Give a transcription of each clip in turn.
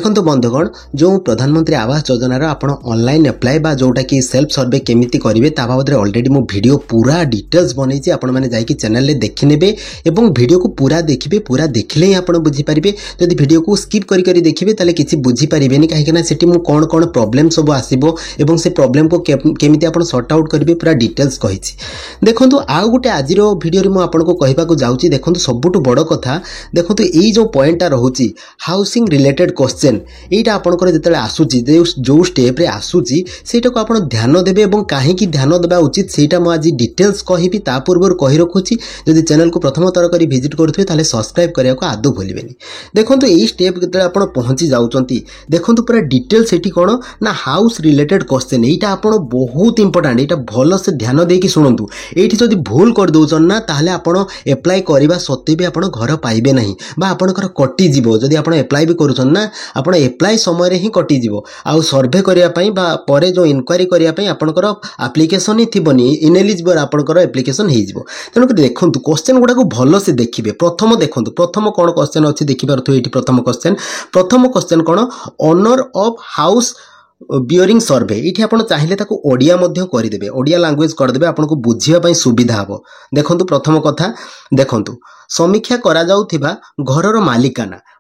देखो बंधुगण जो प्रधानमंत्री आवास योजनार आप ऑनलाइन अप्लाई बा जोटा कि सेल्फ सर्वे केमिति करेंगे ता बाबद ऑलरेडी मु वीडियो पूरा डिटेल्स बनई आपण मैंने जाकि चैनल रे देखि नेबे एवं वीडियो को पूरा देखिए पूरा देखले ही आपण बुझी पारिबे। जदि वीडियो को स्किप करी करी देखिबे ताले किछि बुझी पारिबेनी काहेकि ना सेठी मु कोन कोन प्रॉब्लम सब आसीबो एवं से प्रॉब्लम को केमिति आपण सॉर्ट आउट करिवे पूरा डिटेल्स कहिछि। देखंतु आउ गुटे आजिर वीडियो रे मु आपण को कहबा को जाउछि। देखंतु सबुटु बड़ कथा देखंतु एई जो पॉइंटटा रहउछि हाउसिंग रिलेटेड क्वेश्चन एटा आपनकर जतले आसुची जो स्टेप रे आसुची सेटा को आपण ध्यान देबे एवं काहे की ध्यान देबा उचित सेटा म आज डिटेल्स कहिबी। ता पूर्व कहि रखुची जदि चैनल को प्रथम तर करी विजिट करथुवे ताले सब्सक्राइब करिया को आदो भूलिबेनी। देखंतु एई स्टेप जतले आपण पहुंची जाउचंती देखंतु पूरा डिटेल सेठी कोन ना हाउस रिलेटेड क्वेश्चन एटा आपण बहुत इंपोर्टेंट एटा भलो से ध्यान देकी सुनंतु। एठी जदि भूल कर दोचन ना ताले आपण अप्लाई करबा सत्ते भी आपण घर पाइबे नाही बा आपणकर कटि जीवो। जदि आपण अप्लाई भी करूछन ना आपण अप्लाई समय रे ही कटि जीवो आ सर्वे करिया पई बा परे जो इंक्वायरी करिया पई आपणकर एप्लीकेशन ही थिबनी इनएलिजिबल आपणकर एप्लीकेशन हे जीवो। तेनु कि देखंतु क्वेश्चन गुडा को भलो से देखिबे। प्रथम देखंतु प्रथम कोन क्वेश्चन अछि देखिबार तो एठी प्रथम क्वेश्चन कोन owner of house bearing survey ये आप चाहिए ताको ओडिया मध्य करदेवे ओडिया लैंग्वेज करदेवे आपको बुझापी सुविधा हम। देखंतु प्रथम कथा देखंतु समीक्षा करा जाउथिबा घरर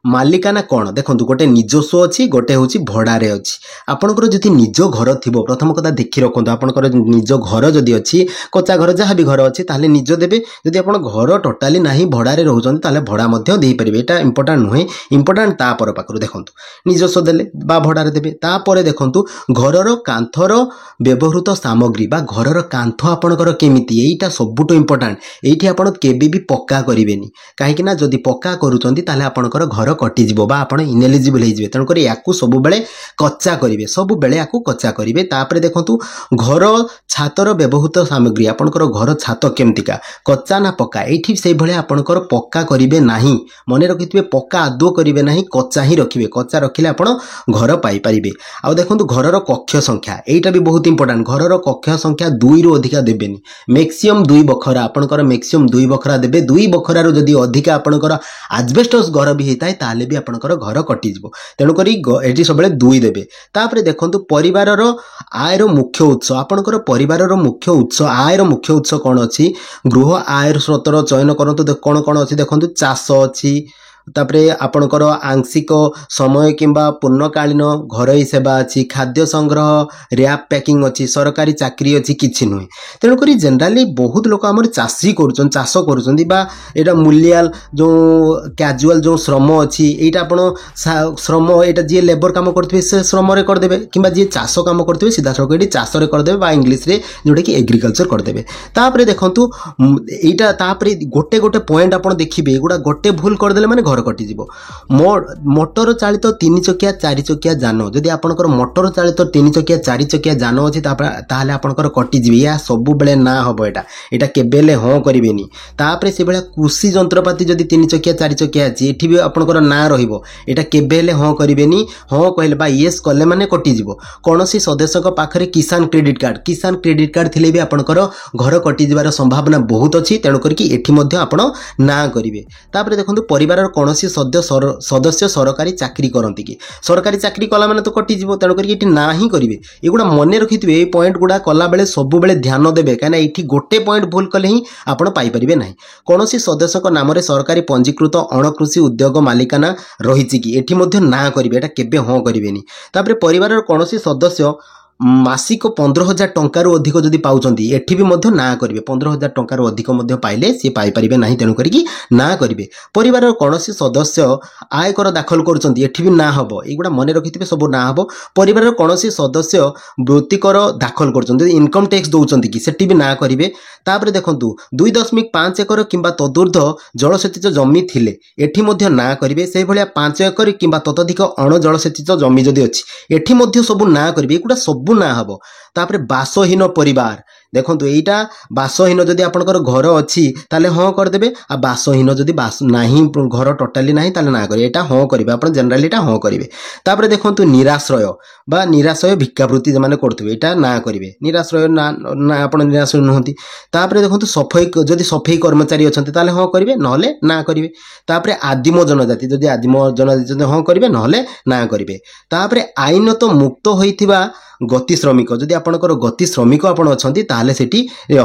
मालिकाना कौन देखंतु गोटे निजस्व अच्छी गोटे हूँ भड़ारे अच्छी। आपणकर जदि निज घर थी प्रथम कथा देखी रखु आपणकर निज घर जदि अच्छी कच्चा घर जहाँ भी घर अच्छी ताले निज देवे। जदि आप घर टोटाली ना भड़ारे रोचते ताले भड़ा मध्य दे पारे एटा इंपोर्टेंट नुहे इंपोर्टेंट तापर पाखु देखंतु निजस्व देले बा भड़ारे देवे। तापर देखंतु घरर कांथर व्यवहृत सामग्री बा घरर कांथ आपणकर केमिति एटा सबुठो इंपोर्टेंट। एठी आपण केबे भी पक्का करिवेनी काहेकि ना जदि पक्का करूचंती ताले आपणकर घर कटि जीवो बा आपण इनएलिजिबल हे जीवे। तेणु करी याकू सब बेले कच्चा करिवे सब बेले याकू कच्चा करिवे। तापरे देखंतु घर छातर व्यवहृत सामग्री आपणकर घर छात केमतिका कच्चा ना पक्का एठी से भले आपणकर पक्का करिवे नाही मने रखिथिबे पक्का आदो करिवे नाही कच्चा ही रखिवे। कच्चा रखिले आपण घर पाई परिबे। आ देखंतु घरर कक्ष संख्या एटा भी बहुत इंपोर्टेंट। घरर कक्ष संख्या 2 रु अधिका देबेनी मैक्सिमम 2 बखरा आपणकर मैक्सिमम 2 बखरा देबे। 2 बखरा रु जदी अधिका आपणकर एस्बेस्टस घर भी हेताय ताले भी आपणकर घर कटि जिवो। तेणु करी एठी सबले 2 देबे। तापरे देखंतु परिवारर आयर मुख्य उत्स आपणकर परिवारर मुख्य उत्स आयर मुख्य उत्स कोन अछि गृह आयर स्रोतर चयन करंतु कोन कोन अछि देखंतु चाष अछि तापरे आपणकर आंशिक समय किंबा पूर्णकालीन घरोई सेवा अच्छी खाद्य संग्रह रैप पैकिंग अच्छी सरकारी चाकरी अच्छी किछि नुहे। तेणु करी जनरली बहुत लोक आमर चाषी करुछन चाष करुछन बा एटा मूल्याल जो कैजुअल जो श्रम अच्छी एटा आपण श्रम एटा जे लेबर काम करथिबे से श्रम रे कर देबे किंबा जे चाष काम करथिबे सीधा सड़क एटी चाष रे कर देबे बा इंग्लिश रे जोटा कि एग्रीकल्चर कर देबे। तापरे देखंतु एटा तापरे गोटे गोटे पॉइंट आपण देखिबे एगुडा गोटे भूल कर देले माने घर कटि जीवो। मोटर चालित 3 चकिया 4 चकिया जान जदि आपनकर मोटर चालित 3 चकिया 4 चकिया जान अछि ताले आपनकर कटि जीवे या सब बेले ना हबो एटा केबेले हो करिवेनी। तापरे से बेला कृषि जंत्रपाती जदि 3 चकिया 4 चकिया अछि एठी भी आपनकर ना रहिबो एटा केबेले हो करिवेनी। हो कहले बा यस कले माने कटि जीवो। कोनोसी सदस्यक पाखरे किसान क्रेडिट कार्ड थिले भी आपनकर घर कटि जीवार संभावना बहुत अछि। तेणु करके एठी मध्ये आपण ना करिवे। तापरे देखंतु परिवारर कौनसी सदस्य सरकारी चाकरी करती कि सरकारी चाकरी कला माने तो कटि जीवो। तेणु करके एठी ना ही करिवे। एगुडा मने रखिथिबे ए पॉइंट गुडा कला बेले सब बेले ध्यान देबे काना एठी गोटे पॉइंट भूल कले ही आपण पाई परिबे नाही। कौनसी सदस्यक नाम रे सरकारी पंजीकृत अणकृषि उद्योग मालिकाना रहिछि कि एठी मध्ये ना करिवे एटा केबे हो करिवेनी। तापरे परिवारर कौनसी सदस्य मासिक 15,000 टंकार अधिक जदि पाउचंती एठी भी मध्य ना करिवे 15,000 टंकार अधिक मध्य पाइले से पाई परिबे नाही। तेणु करिकी ना करिवे। परिवार कौनसी सदस्य आयकर दाखल करूचंती एठी भी ना हबो एगुडा मने रखिथिबे सब ना हबो। परिवार कौनसी सदस्य वृत्तिकर दाखल करूचंती इनकम टैक्स दउचंती कि सेठी भी ना करिवे। तापरे देखंतु 2.5 एकर किंबा तदुर्ध जलसेचित जमी थिले एठी मध्य ना करिवे। से भलिया 5 एकर किंबा ततोधिक अण जलसेचित जमी जदि अछि एठी मध्य सब ना करिवे एगुडा सब ना हबो। तापरे बासहीन परिवार देखो यहीटा बासहीन जदि आपंकर घर अच्छी ताले हाँ करदे आ बासहीन जदि नहीं घर टोटाली ना ताले ना करेंगे यहाँ हाँ करेंगे आप जेनराली हाँ करेंगे तापर देखो निराश्रय बा निराश्रय भिक्षावृत्ति जो मैंने करुवे यहाँ ना करेंगे निराश्रय ना आप निराश्रय नुहति तापर देखो सफाई जदि सफाई कर्मचारी अच्छा ताले हाँ करेंगे नहले ना करेंगे तापर आदिम जनजाति जदि आदिम जनजाति हाँ करेंगे नहले ना करेंगे तापर आईन तो मुक्त होइथिबा गति श्रमिक जदि आपंकर गति श्रमिक आप अच्छा ताहले सेठी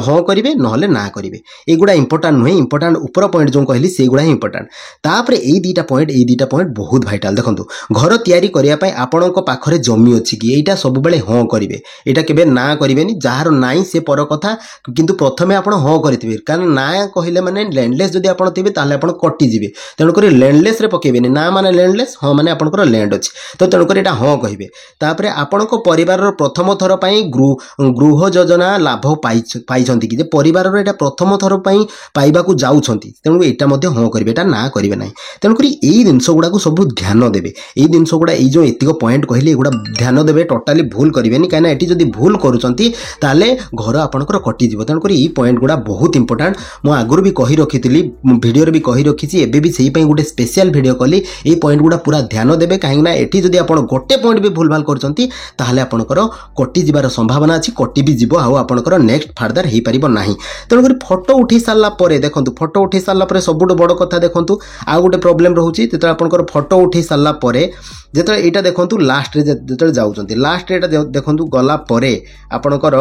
हाँ करेंगे नहले ना करेंगे एगुड़ा इंपोर्टाट नुहे इंपोर्टाट ऊपर पॉइंट जो कहली से गुड़ा इंपोर्टाट तापर यही दुईटा पॉइंट बहुत भाइटाल देखो घर तैयारी करने आपण पाखरे जमी अच्छी कि यहाँ सब बेले हाँ करेंगे यहाँ केबे ना करेंगे जार नाई से पर कथा किंतु प्रथमे आप हाँ करेंगे कारण ना कहले माने लैंडलेस जदि आप थे ताहले आप कटिजे तेणुक लैंडलेस पकेबेनि ना माने लैंडलेस हाँ माने आपंकर लैंड अच्छी तो तेणुक यहाँ हाँ कहे तापर आपण परिवार प्रथम थर गृह योजना लाभ पाई कि परिवार यहाँ प्रथम थर पाइबा जाऊँगी तेणु यहाँ हाँ करेंगे यहाँ ना करेंगे ना तेणुक यही जिनस गुड़ा सब ध्यान देवे यही जिनस गुड़ा जो एतिक पॉइंट कहली एगुड़ा ध्यान देवे टोटाली भूल करेंगे कहीं ये जब भूल करुँचे ताले घर आपंकर कटिज तेणुक ये पॉइंट गुड़ा बहुत इंपोर्टाट मुझे आगुरी भी कही रखी भिडियो भी कही रखी एबे भी से गोटे स्पेशल भिडियो कली ये पॉइंट गुड़ा पूरा ध्यान देवे कहीं ये जब आप गोटे पॉइंट भी भूल भाल कर कटि जीवार संभावना अच्छी कटि भी जीव आपंकर नेक्स्ट फार्दर हो पार ना तेणुक फोटो उठे सारा देखो फोटो उठे सारा सबुठ बड़ कथा देखो आउ गोटे प्रोब्लेम रोचे जो आपंकर फोटो उठे सारा जो यहाँ देखो लास्ट जो जाऊँच लास्ट यहाँ देखो गलापर आपणकर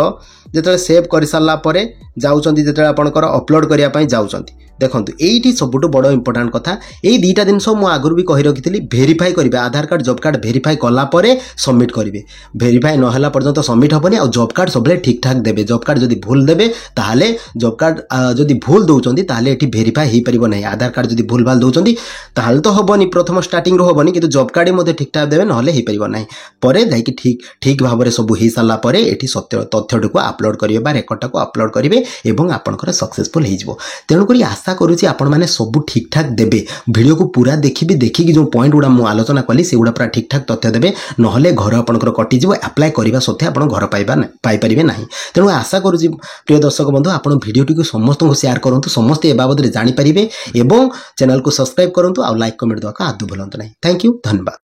जो सेव कर सारापर जाऊँच जो आपंकर अपलोड करने जाऊँच देखो ये सबुठ बड़ इंपोर्टाट कथा यही दुईटा जिन आगुरी भी कही रखी भेरीफाई करेंगे Aadhaar card job card verify कलापर सबमिट करेंगे भेरीफाई नहला पर्यंत सबमिट हेनी और जॉब कार्ड सब ठीक ठाक देवे जॉब कार्ड जब भूल देवे ताहले जॉब कार्ड जब भूल दौरान ताहले ये भेरीफाई हो पार ना आधार कार्ड जब भूल भाल दौरान ताहले तो हेनी प्रथम स्टार्टिंग हेनी कि जॉब कार्ड ही ठीक ठाक देवे ना हो पार ना पर जाकि ठीक ठीक भाव में सब हो सारापर ये सत्य तथ्यटी को अपलोड करेंगे बा रेकर्डटा को अपलोड करेंगे और आपंकर सक्सेसफुल हो तेणुक आशा करुँच आपण मैंने सब ठीक ठाक देवे वीडियो को पूरा देखिए देखिए जो पॉइंट गुड़ा मुझे आलोचना कली से गुड़ा पूरा ठीक ठाक तथ्य देवे नहले घर आपंकर कटिज अप्लाई करने सत्वे आप घर पाइपर ना तेणु आशा करुँच प्रिय दर्शक बंधु आप भिडियोटी को समस्त को शेयर करूँ समस्ते ए बाबद जानीपारे और चैनल को सब्सक्राइब करूँ और लाइक कमेंट देवा आदौ भूलु ना। थैंक यू धन्यवाद।